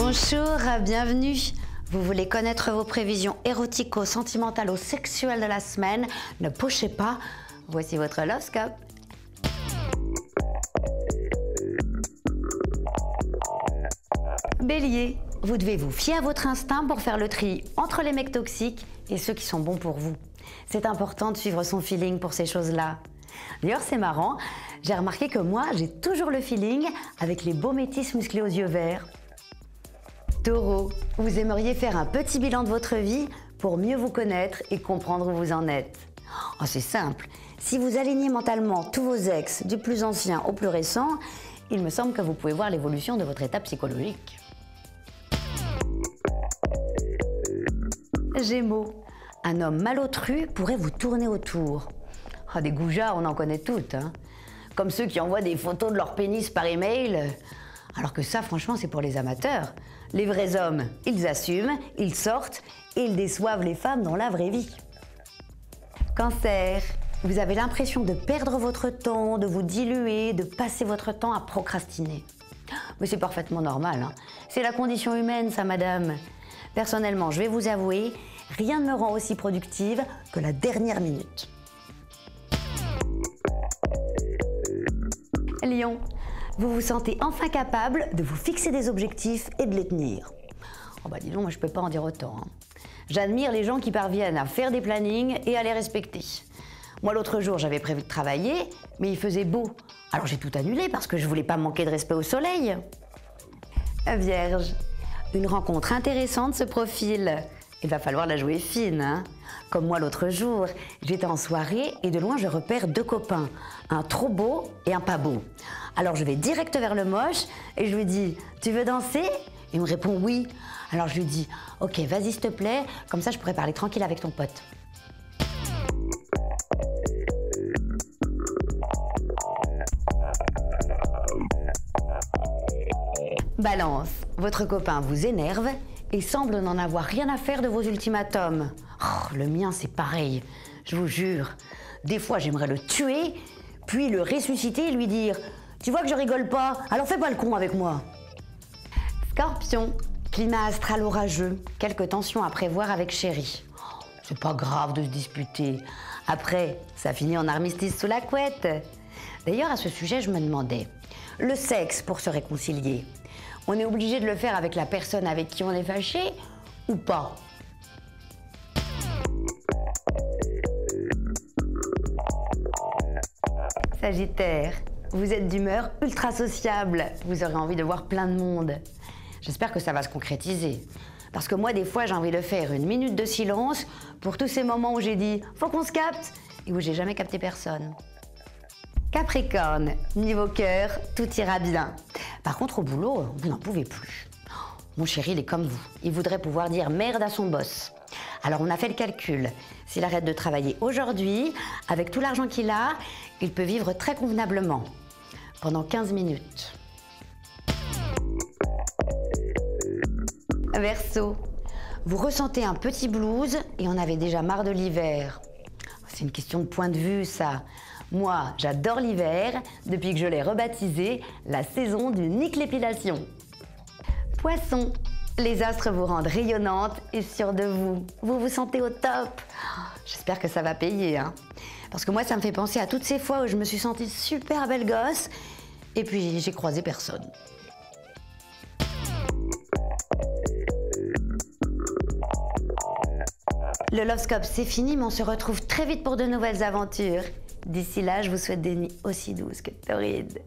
Bonjour, bienvenue. Vous voulez connaître vos prévisions érotico-sentimentalo-sexuelles de la semaine? Ne pochez pas, voici votre horoscope. Bélier, vous devez vous fier à votre instinct pour faire le tri entre les mecs toxiques et ceux qui sont bons pour vous. C'est important de suivre son feeling pour ces choses-là. D'ailleurs, c'est marrant, j'ai remarqué que moi, j'ai toujours le feeling avec les beaux métis musclés aux yeux verts. Taureau, vous aimeriez faire un petit bilan de votre vie pour mieux vous connaître et comprendre où vous en êtes. Oh, c'est simple, si vous alignez mentalement tous vos ex, du plus ancien au plus récent, il me semble que vous pouvez voir l'évolution de votre état psychologique. Gémeaux, un homme malotru pourrait vous tourner autour. Oh, des goujats, on en connaît toutes, hein. Comme ceux qui envoient des photos de leur pénis par email. Alors que ça, franchement, c'est pour les amateurs. Les vrais hommes, ils assument, ils sortent et ils déçoivent les femmes dans la vraie vie. Cancer, vous avez l'impression de perdre votre temps, de vous diluer, de passer votre temps à procrastiner. Mais c'est parfaitement normal, hein. C'est la condition humaine, ça, madame. Personnellement, je vais vous avouer, rien ne me rend aussi productive que la dernière minute. Lion, vous vous sentez enfin capable de vous fixer des objectifs et de les tenir. Oh bah dis donc, moi je peux pas en dire autant, hein. J'admire les gens qui parviennent à faire des plannings et à les respecter. Moi l'autre jour j'avais prévu de travailler, mais il faisait beau. Alors j'ai tout annulé parce que je voulais pas manquer de respect au soleil. Vierge, une rencontre intéressante se profile. Il va falloir la jouer fine, hein. Comme moi l'autre jour, j'étais en soirée et de loin je repère deux copains, un trop beau et un pas beau. Alors je vais direct vers le moche et je lui dis « Tu veux danser ?» Il me répond « Oui ». Alors je lui dis « Ok, vas-y s'il te plaît, comme ça je pourrais parler tranquille avec ton pote. » Balance, votre copain vous énerve et semble n'en avoir rien à faire de vos ultimatums. Oh, le mien, c'est pareil, je vous jure. Des fois, j'aimerais le tuer, puis le ressusciter et lui dire « Tu vois que je rigole pas, alors fais pas le con avec moi !» Scorpion, climat astral orageux, quelques tensions à prévoir avec chéri. Oh, c'est pas grave de se disputer. Après, ça finit en armistice sous la couette. D'ailleurs, à ce sujet, je me demandais, le sexe pour se réconcilier, on est obligé de le faire avec la personne avec qui on est fâché ou pas? Sagittaire, vous êtes d'humeur ultra sociable. Vous aurez envie de voir plein de monde. J'espère que ça va se concrétiser. Parce que moi, des fois, j'ai envie de faire une minute de silence pour tous ces moments où j'ai dit « faut qu'on se capte » et où j'ai jamais capté personne. Capricorne, niveau cœur, tout ira bien. Par contre, au boulot, vous n'en pouvez plus. Mon chéri, il est comme vous. Il voudrait pouvoir dire merde à son boss. Alors, on a fait le calcul. S'il arrête de travailler aujourd'hui, avec tout l'argent qu'il a, il peut vivre très convenablement. Pendant 15 minutes. Verseau, vous ressentez un petit blues et en avez déjà marre de l'hiver. C'est une question de point de vue, ça. Moi, j'adore l'hiver, depuis que je l'ai rebaptisé la saison du nique-l'épilation. Poisson, les astres vous rendent rayonnante et sûre de vous. Vous vous sentez au top. J'espère que ça va payer, hein. Parce que moi, ça me fait penser à toutes ces fois où je me suis sentie super belle gosse et puis j'ai croisé personne. Le Lovescope, c'est fini, mais on se retrouve très vite pour de nouvelles aventures. D'ici là, je vous souhaite des nuits aussi douces que torrides.